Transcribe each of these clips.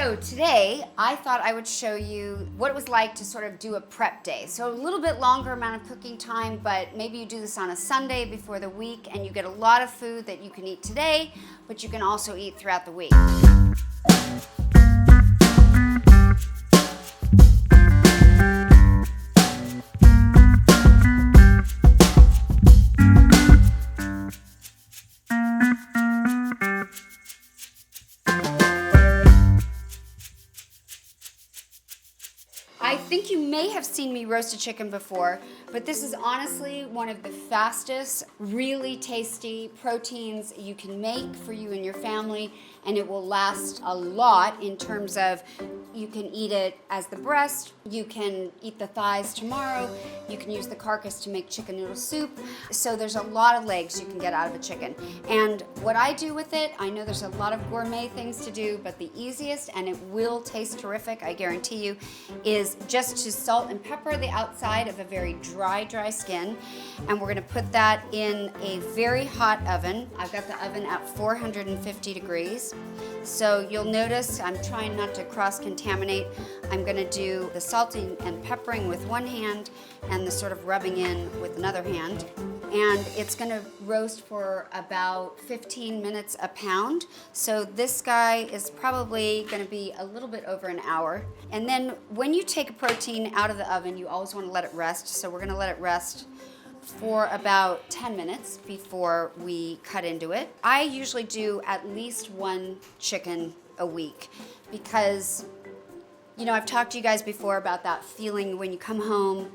So today, I thought I would show you what it was like to sort of do a prep day. So a little bit longer amount of cooking time, but maybe you do this on a Sunday before the week and you get a lot of food that you can eat today, but you can also eat throughout the week. I think you may have seen me roast a chicken before, but this is honestly one of the fastest, really tasty proteins you can make for you and your family, and it will last a lot in terms of you can eat it as the breast, you can eat the thighs tomorrow, you can use the carcass to make chicken noodle soup. So there's a lot of legs you can get out of a chicken. And what I do with it, I know there's a lot of gourmet things to do, but the easiest, and it will taste terrific, I guarantee you, is just to salt and pepper the outside of a very dry skin. And we're gonna put that in a very hot oven. I've got the oven at 450 degrees. So you'll notice I'm trying not to cross-contaminate. I'm gonna do the salting and peppering with one hand and the sort of rubbing in with another hand. And it's gonna roast for about 15 minutes a pound. So this guy is probably gonna be a little bit over an hour. And then when you take a protein out of the oven, you always wanna let it rest. So we're gonna let it rest for about 10 minutes before we cut into it. I usually do at least one chicken a week because, you know, I've talked to you guys before about that feeling when you come home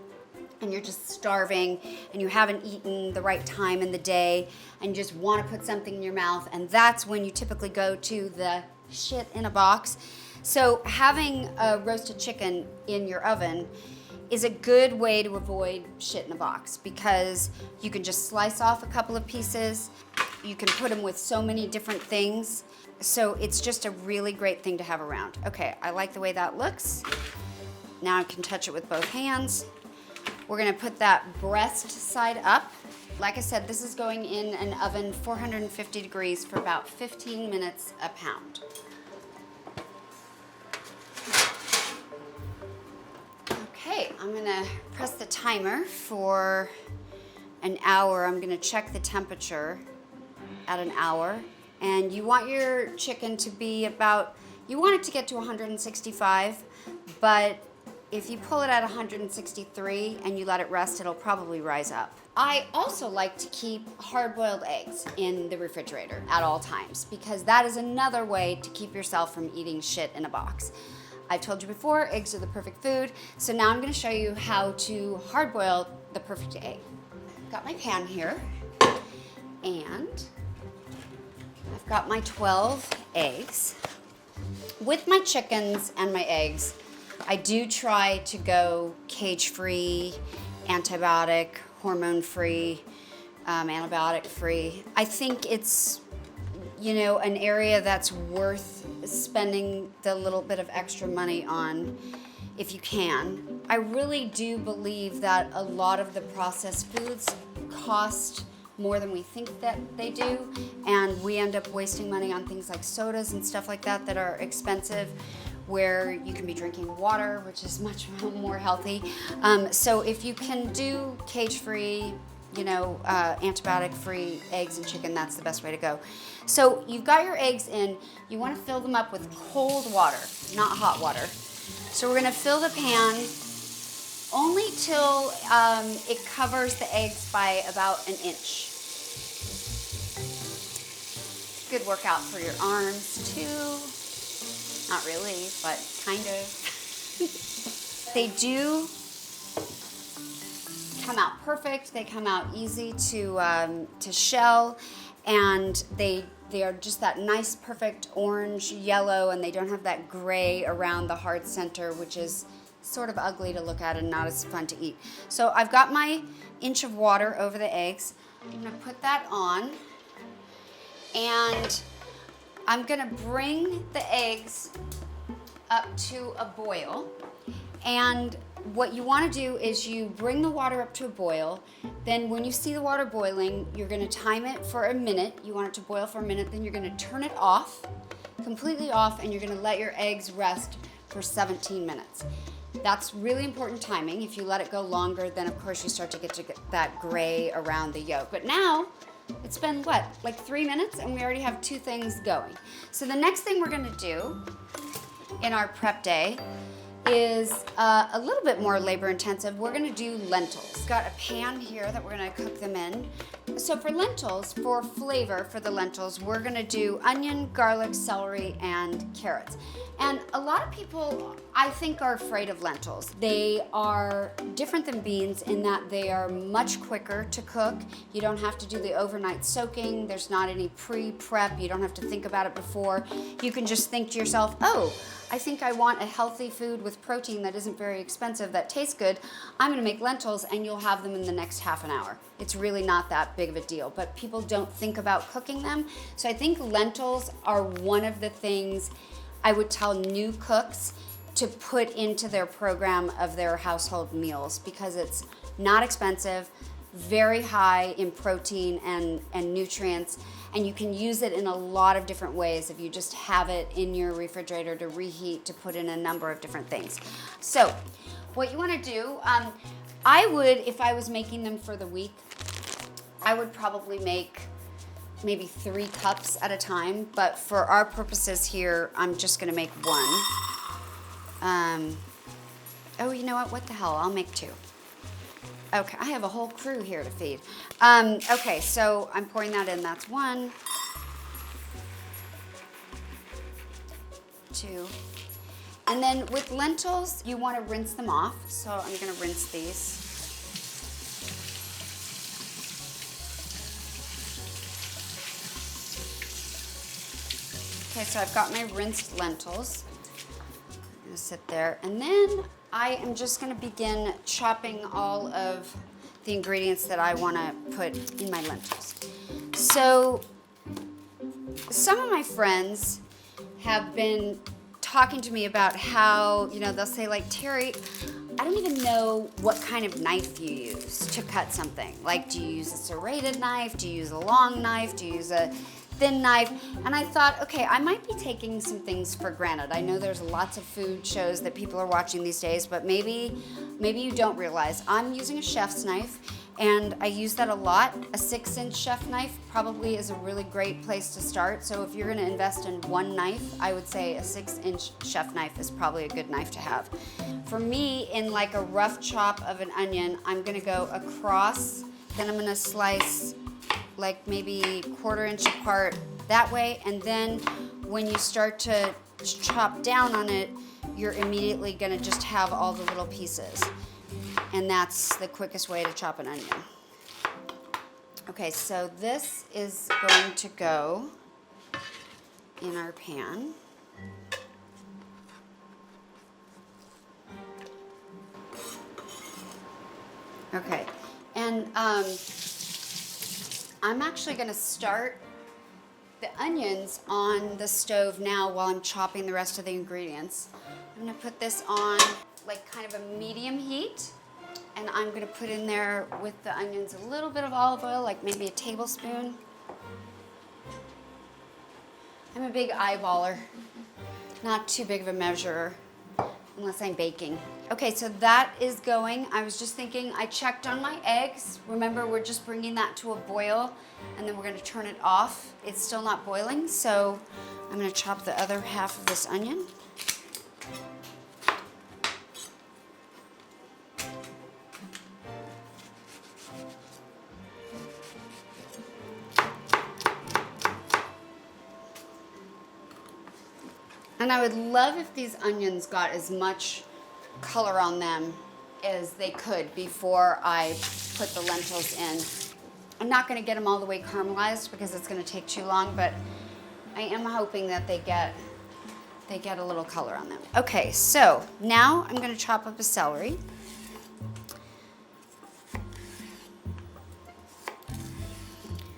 and you're just starving and you haven't eaten the right time in the day and you just want to put something in your mouth, and that's when you typically go to the shit in a box. So having a roasted chicken in your oven is a good way to avoid shit in a box because you can just slice off a couple of pieces. You can put them with so many different things. So it's just a really great thing to have around. Okay, I like the way that looks. Now I can touch it with both hands. We're gonna put that breast side up. Like I said, this is going in an oven 450 degrees for about 15 minutes a pound. Okay, I'm gonna press the timer for an hour. I'm gonna check the temperature at an hour. And you want your chicken to be about, you want it to get to 165, but if you pull it at 163 and you let it rest, it'll probably rise up. I also like to keep hard-boiled eggs in the refrigerator at all times because that is another way to keep yourself from eating shit in a box. I've told you before, eggs are the perfect food, so now I'm gonna show you how to hard-boil the perfect egg. I've got my pan here, and I've got my 12 eggs. With my chickens and my eggs, I do try to go cage-free, antibiotic, hormone-free, antibiotic-free. I think it's, you know, an area that's worth spending the little bit of extra money on if you can. I really do believe that a lot of the processed foods cost more than we think that they do, and we end up wasting money on things like sodas and stuff like that that are expensive, where you can be drinking water, which is much more healthy. So if you can do cage-free, you know, antibiotic-free eggs and chicken, that's the best way to go. So you've got your eggs in, you wanna fill them up with cold water, not hot water. So we're gonna fill the pan only till it covers the eggs by about an inch. Good workout for your arms too. Not really, but kind of. They do come out perfect. They come out easy to shell, and they are just that nice, perfect orange, yellow, and they don't have that gray around the hard center, which is sort of ugly to look at and not as fun to eat. So I've got my inch of water over the eggs. I'm gonna put that on, and I'm gonna bring the eggs up to a boil. And what you wanna do is you bring the water up to a boil. Then when you see the water boiling, you're gonna time it for a minute. You want it to boil for a minute, then you're gonna turn it off. completely off, and you're gonna let your eggs rest for 17 minutes. That's really important timing. If you let it go longer, then of course you start to get that gray around the yolk. But now, it's been what, like 3 minutes, and we already have 2 things going. So the next thing we're gonna do in our prep day is a little bit more labor intensive. We're gonna do lentils. Got a pan here that we're gonna cook them in. So for lentils, for flavor for the lentils, we're gonna do onion, garlic, celery, and carrots. And a lot of people, I think, are afraid of lentils. They are different than beans in that they are much quicker to cook. You don't have to do the overnight soaking. There's not any pre-prep. You don't have to think about it before. You can just think to yourself, oh, I think I want a healthy food with protein that isn't very expensive, that tastes good. I'm gonna make lentils, and you'll have them in the next half an hour. It's really not that big of a deal, but people don't think about cooking them. So I think lentils are one of the things I would tell new cooks to put into their program of their household meals, because it's not expensive, very high in protein and nutrients, and you can use it in a lot of different ways if you just have it in your refrigerator to reheat, to put in a number of different things. So what you want to do, I would, if I was making them for the week, I would probably make maybe 3 cups at a time, but for our purposes here, I'm just gonna make 1. Oh, you know what the hell, I'll make 2. Okay, I have a whole crew here to feed. Okay, so I'm pouring that in, that's 1, 2. And then with lentils, you wanna rinse them off, so I'm gonna rinse these. Okay, so I've got my rinsed lentils. I'm gonna sit there, and then I am just gonna begin chopping all of the ingredients that I wanna put in my lentils. So, some of my friends have been talking to me about how, you know, they'll say like, Teri, I don't even know what kind of knife you use to cut something. Like, do you use a serrated knife? Do you use a long knife? Do you use a thin knife? And I thought, okay, I might be taking some things for granted. I know there's lots of food shows that people are watching these days, but maybe you don't realize I'm using a chef's knife, and I use that a lot. A 6-inch chef knife probably is a really great place to start. So if you're gonna invest in one knife, I would say a 6-inch chef knife is probably a good knife to have. For me, in like a rough chop of an onion, I'm gonna go across, then I'm gonna slice like maybe 1/4 inch apart that way, and then when you start to chop down on it, you're immediately gonna just have all the little pieces. And that's the quickest way to chop an onion. Okay, so this is going to go in our pan. Okay, and I'm actually gonna start the onions on the stove now while I'm chopping the rest of the ingredients. I'm gonna put this on like kind of a medium heat, and I'm gonna put in there with the onions a little bit of olive oil, like maybe a tablespoon. I'm a big eyeballer, not too big of a measurer, unless I'm baking. Okay, so that is going. I was just thinking, I checked on my eggs. Remember, we're just bringing that to a boil, and then we're gonna turn it off. It's still not boiling, so I'm gonna chop the other half of this onion. And I would love if these onions got as much color on them as they could before I put the lentils in. I'm not gonna get them all the way caramelized because it's gonna take too long, but I am hoping that they get a little color on them. Okay, so now I'm gonna chop up a celery.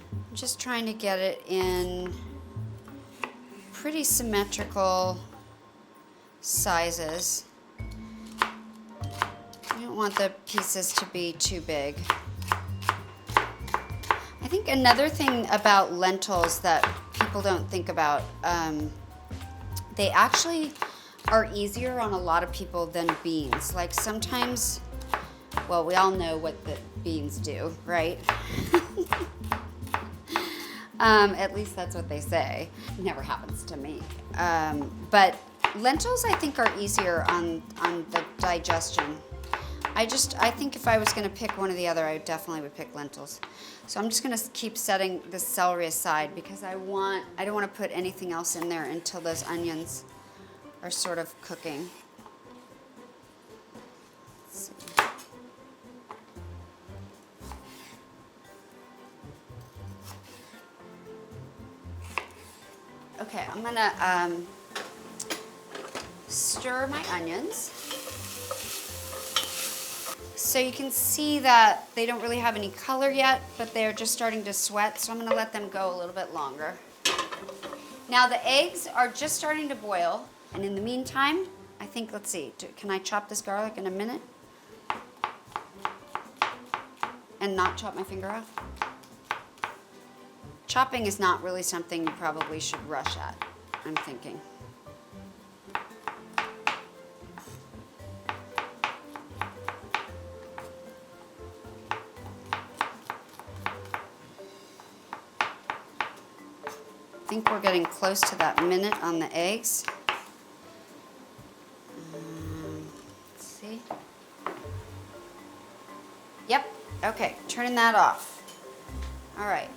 I'm just trying to get it in pretty symmetrical sizes. I don't want the pieces to be too big. I think another thing about lentils that people don't think about They actually are easier on a lot of people than beans. Like sometimes, well, we all know what the beans do, right? At least that's what they say. Never happens to me. But lentils, I think, are easier on the digestion. I think if I was gonna pick one or the other, I definitely would pick lentils. So I'm just gonna keep setting the celery aside because I don't wanna put anything else in there until those onions are sort of cooking. Let's see. Okay, I'm gonna stir my onions. So you can see that they don't really have any color yet, but they're just starting to sweat, so I'm gonna let them go a little bit longer. Now the eggs are just starting to boil, and in the meantime, I think, let's see, can I chop this garlic in a minute? And not chop my finger off? Chopping is not really something you probably should rush at, I'm thinking. I think we're getting close to that minute on the eggs. Let's see. Yep, okay, turning that off. All right,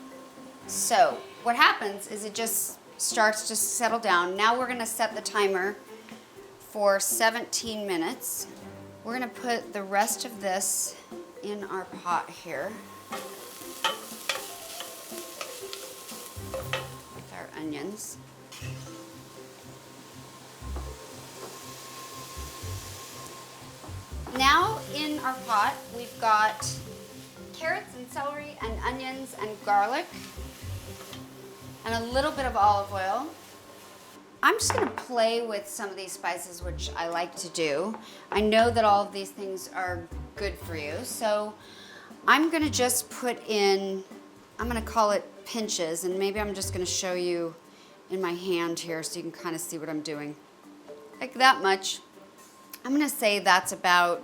so what happens is it just starts to settle down. Now we're gonna set the timer for 17 minutes. We're gonna put the rest of this in our pot here. Onions. Now in our pot we've got carrots and celery and onions and garlic and a little bit of olive oil. I'm just going to play with some of these spices, which I like to do. I know that all of these things are good for you, so I'm going to just put in, I'm going to call it pinches, and maybe I'm just going to show you in my hand here so you can kind of see what I'm doing. Like that much. I'm going to say that's about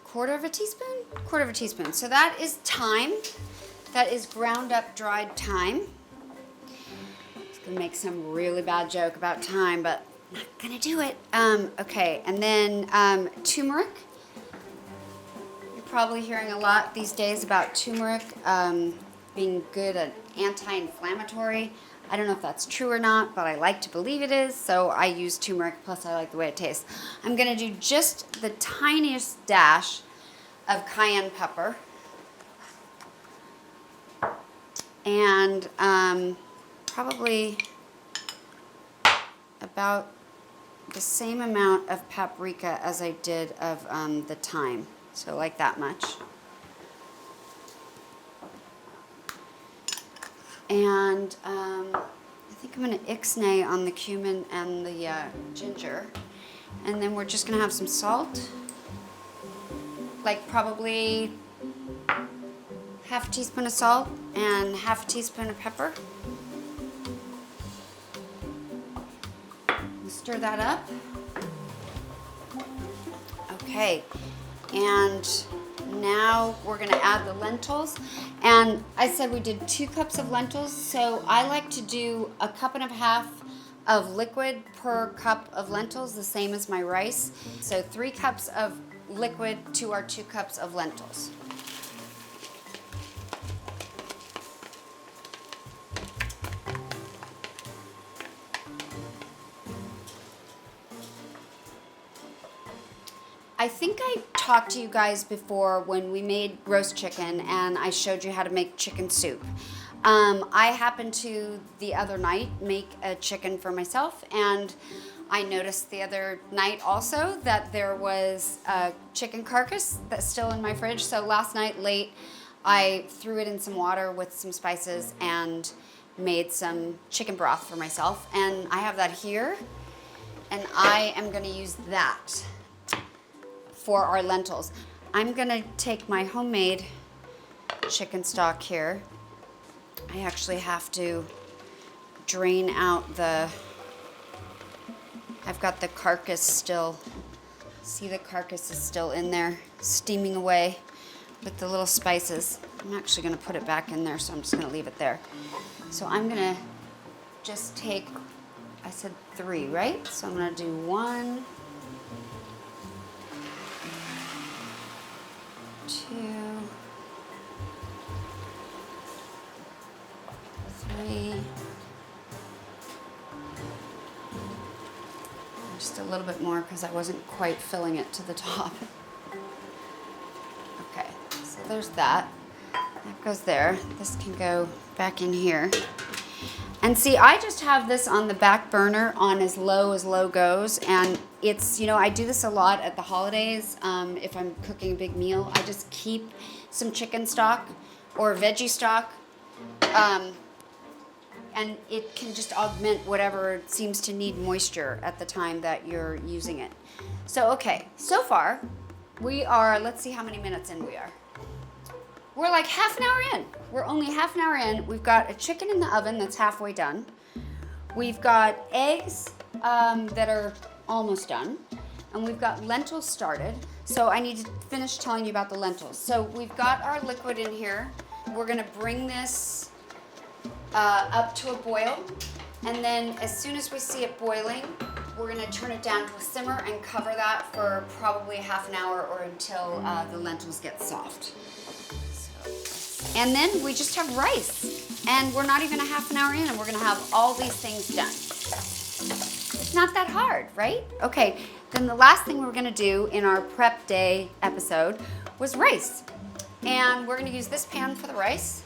quarter of a teaspoon? Quarter of a teaspoon. So that is thyme. That is ground up dried thyme. I was going to make some really bad joke about thyme, but I'm not going to do it. Okay, and then turmeric. You're probably hearing a lot these days about turmeric being good at anti-inflammatory. I don't know if that's true or not, but I like to believe it is, so I use turmeric, plus I like the way it tastes. I'm gonna do just the tiniest dash of cayenne pepper. And probably about the same amount of paprika as I did of the thyme, so like that much. And I think I'm going to ixnay on the cumin and the ginger. And then we're just going to have some salt, like probably half a teaspoon of salt and half a teaspoon of pepper. Stir that up. Okay, and now we're gonna add the lentils. And I said we did 2 cups of lentils, so I like to do 1.5 cups of liquid per cup of lentils, the same as my rice. So 3 cups of liquid to our 2 cups of lentils. I think I talked to you guys before when we made roast chicken and I showed you how to make chicken soup. I happened to, the other night, make a chicken for myself, and I noticed the other night also that there was a chicken carcass that's still in my fridge. So last night late, I threw it in some water with some spices and made some chicken broth for myself. And I have that here, and I am gonna use that for our lentils. I'm gonna take my homemade chicken stock here. I actually have to drain out the I've got the carcass still. See, the carcass is still in there, steaming away with the little spices. I'm actually gonna put it back in there, so I'm just gonna leave it there. So I'm gonna just take, I said 3, right? So I'm gonna do 1, 2, 3. Just a little bit more because I wasn't quite filling it to the top. Okay, so there's that. That goes there. This can go back in here. And see, I just have this on the back burner on as low goes. And it's, you know, I do this a lot at the holidays. If I'm cooking a big meal, I just keep some chicken stock or veggie stock. And it can just augment whatever seems to need moisture at the time that you're using it. So, okay, so far we are, let's see how many minutes in we are. We're like half an hour in. We're only half an hour in. We've got a chicken in the oven that's halfway done. We've got eggs that are almost done. And we've got lentils started. So I need to finish telling you about the lentils. So we've got our liquid in here. We're gonna bring this up to a boil, and then as soon as we see it boiling, we're going to turn it down to a simmer and cover that for probably half an hour or until the lentils get soft. So, and then we just have rice, and we're not even a half an hour in, and we're going to have all these things done. It's not that hard, right? Okay, then the last thing we were going to do in our prep day episode was rice, and we're going to use this pan for the rice.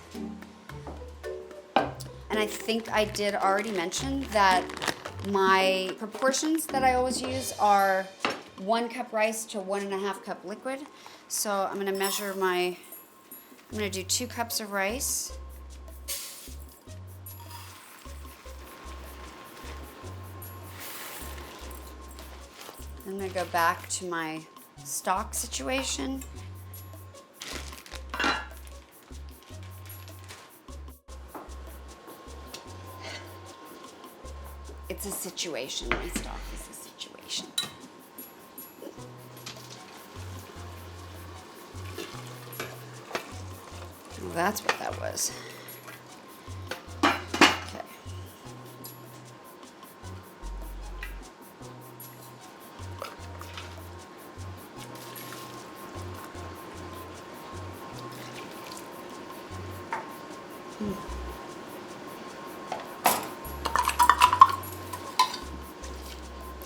And I think I did already mention that my proportions that I always use are 1 cup rice to 1.5 cup liquid. So I'm gonna measure I'm gonna do 2 cups of rice. I'm gonna go back to my stock situation. It's a situation. My stock is a situation. Well, that's what that was. Okay.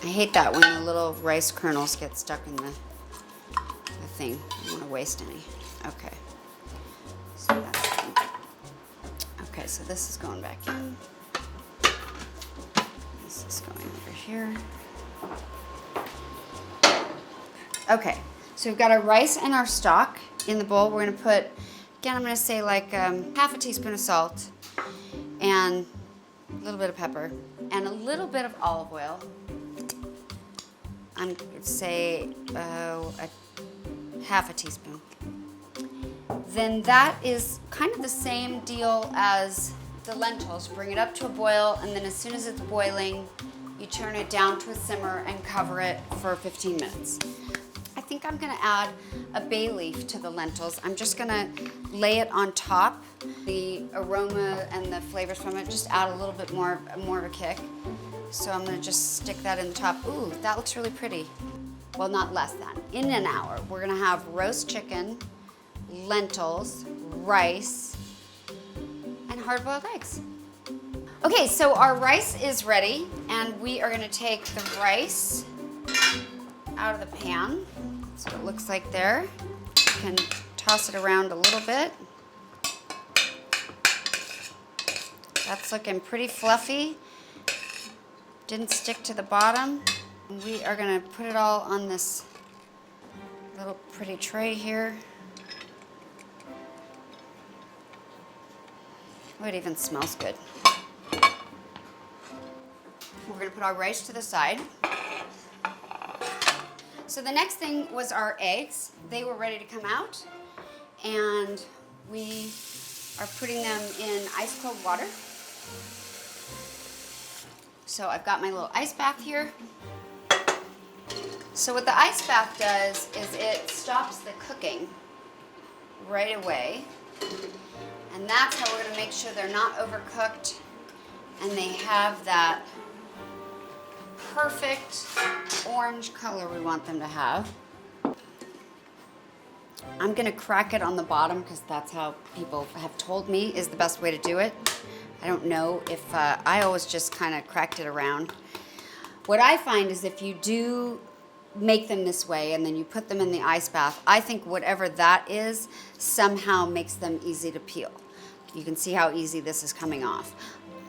I hate that when the little rice kernels get stuck in the thing. I don't want to waste any. Okay. So that's done. Okay, so this is going back in. This is going over here. Okay, so we've got our rice and our stock in the bowl. We're going to put, again, I'm going to say like half a teaspoon of salt and a little bit of pepper and a little bit of olive oil. I'm going to say half a teaspoon. Then that is kind of the same deal as the lentils. Bring it up to a boil, and then as soon as it's boiling, you turn it down to a simmer and cover it for 15 minutes. I think I'm gonna add a bay leaf to the lentils. I'm just gonna lay it on top. The aroma and the flavors from it just add a little bit more of a kick. So I'm gonna just stick that in the top. Ooh, that looks really pretty. Well, not less than. In an hour, we're gonna have roast chicken, lentils, rice, and hard-boiled eggs. Okay, so our rice is ready, and we are gonna take the rice out of the pan. That's what it looks like there. You can toss it around a little bit. That's looking pretty fluffy. Didn't stick to the bottom. We are gonna put it all on this little pretty tray here. Oh, it even smells good. We're gonna put our rice to the side. So the next thing was our eggs. They were ready to come out, and we are putting them in ice cold water. So I've got my little ice bath here. So what the ice bath does is it stops the cooking right away. And that's how we're going to make sure they're not overcooked and they have that perfect orange color we want them to have. I'm going to crack it on the bottom because that's how people have told me is the best way to do it. I don't know if I always just kind of cracked it around. What I find is if you do make them this way and then you put them in the ice bath, I think whatever that is somehow makes them easy to peel. You can see how easy this is coming off.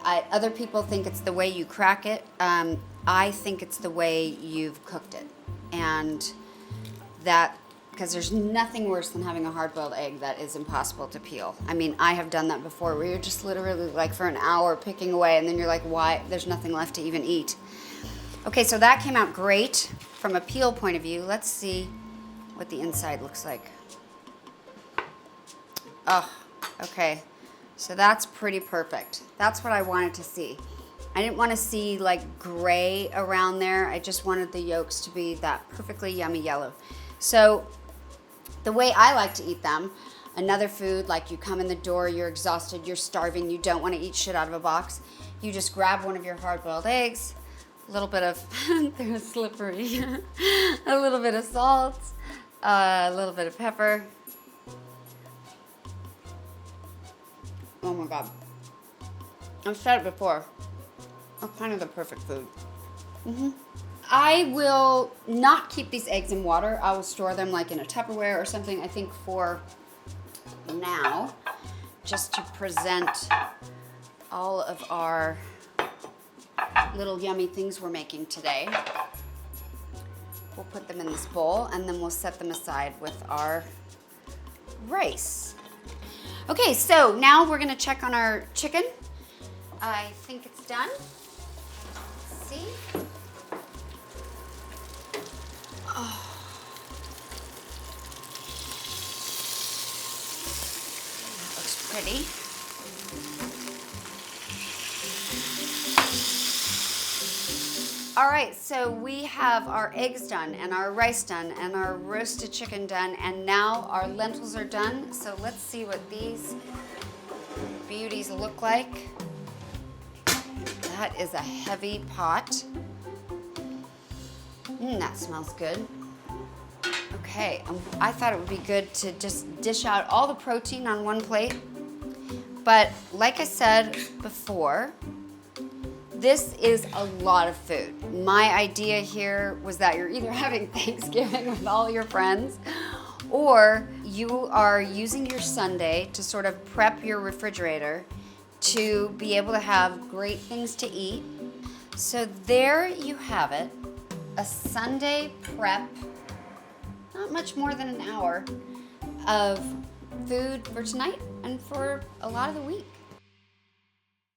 Other people think it's the way you crack it. I think it's the way you've cooked it. And that, because there's nothing worse than having a hard-boiled egg that is impossible to peel. I mean, I have done that before where you're just literally like for an hour picking away and then you're like, why? There's nothing left to even eat. Okay, so that came out great from a peel point of view. Let's see what the inside looks like. Oh, okay. So that's pretty perfect. That's what I wanted to see. I didn't want to see like gray around there. I just wanted the yolks to be that perfectly yummy yellow. So the way I like to eat them, another food, like you come in the door, you're exhausted, you're starving, you don't want to eat shit out of a box. You just grab one of your hard-boiled eggs, a little bit of, they're slippery, a little bit of salt, a little bit of pepper. Oh my God. I've said it before. It's kind of the perfect food. I will not keep these eggs in water. I will store them like in a Tupperware or something, I think for now, just to present all of our little yummy things we're making today. We'll put them in this bowl and then we'll set them aside with our rice. Okay, so now we're gonna check on our chicken. I think it's done. Let's see. Oh. That looks pretty. All right, so we have our eggs done and our rice done and our roasted chicken done, and now our lentils are done. So let's see what these beauties look like. That is a heavy pot. That smells good. Okay, I thought it would be good to just dish out all the protein on one plate. But like I said before, this is a lot of food. My idea here was that you're either having Thanksgiving with all your friends or you are using your Sunday to sort of prep your refrigerator to be able to have great things to eat. So there you have it, a Sunday prep, not much more than an hour of food for tonight and for a lot of the week.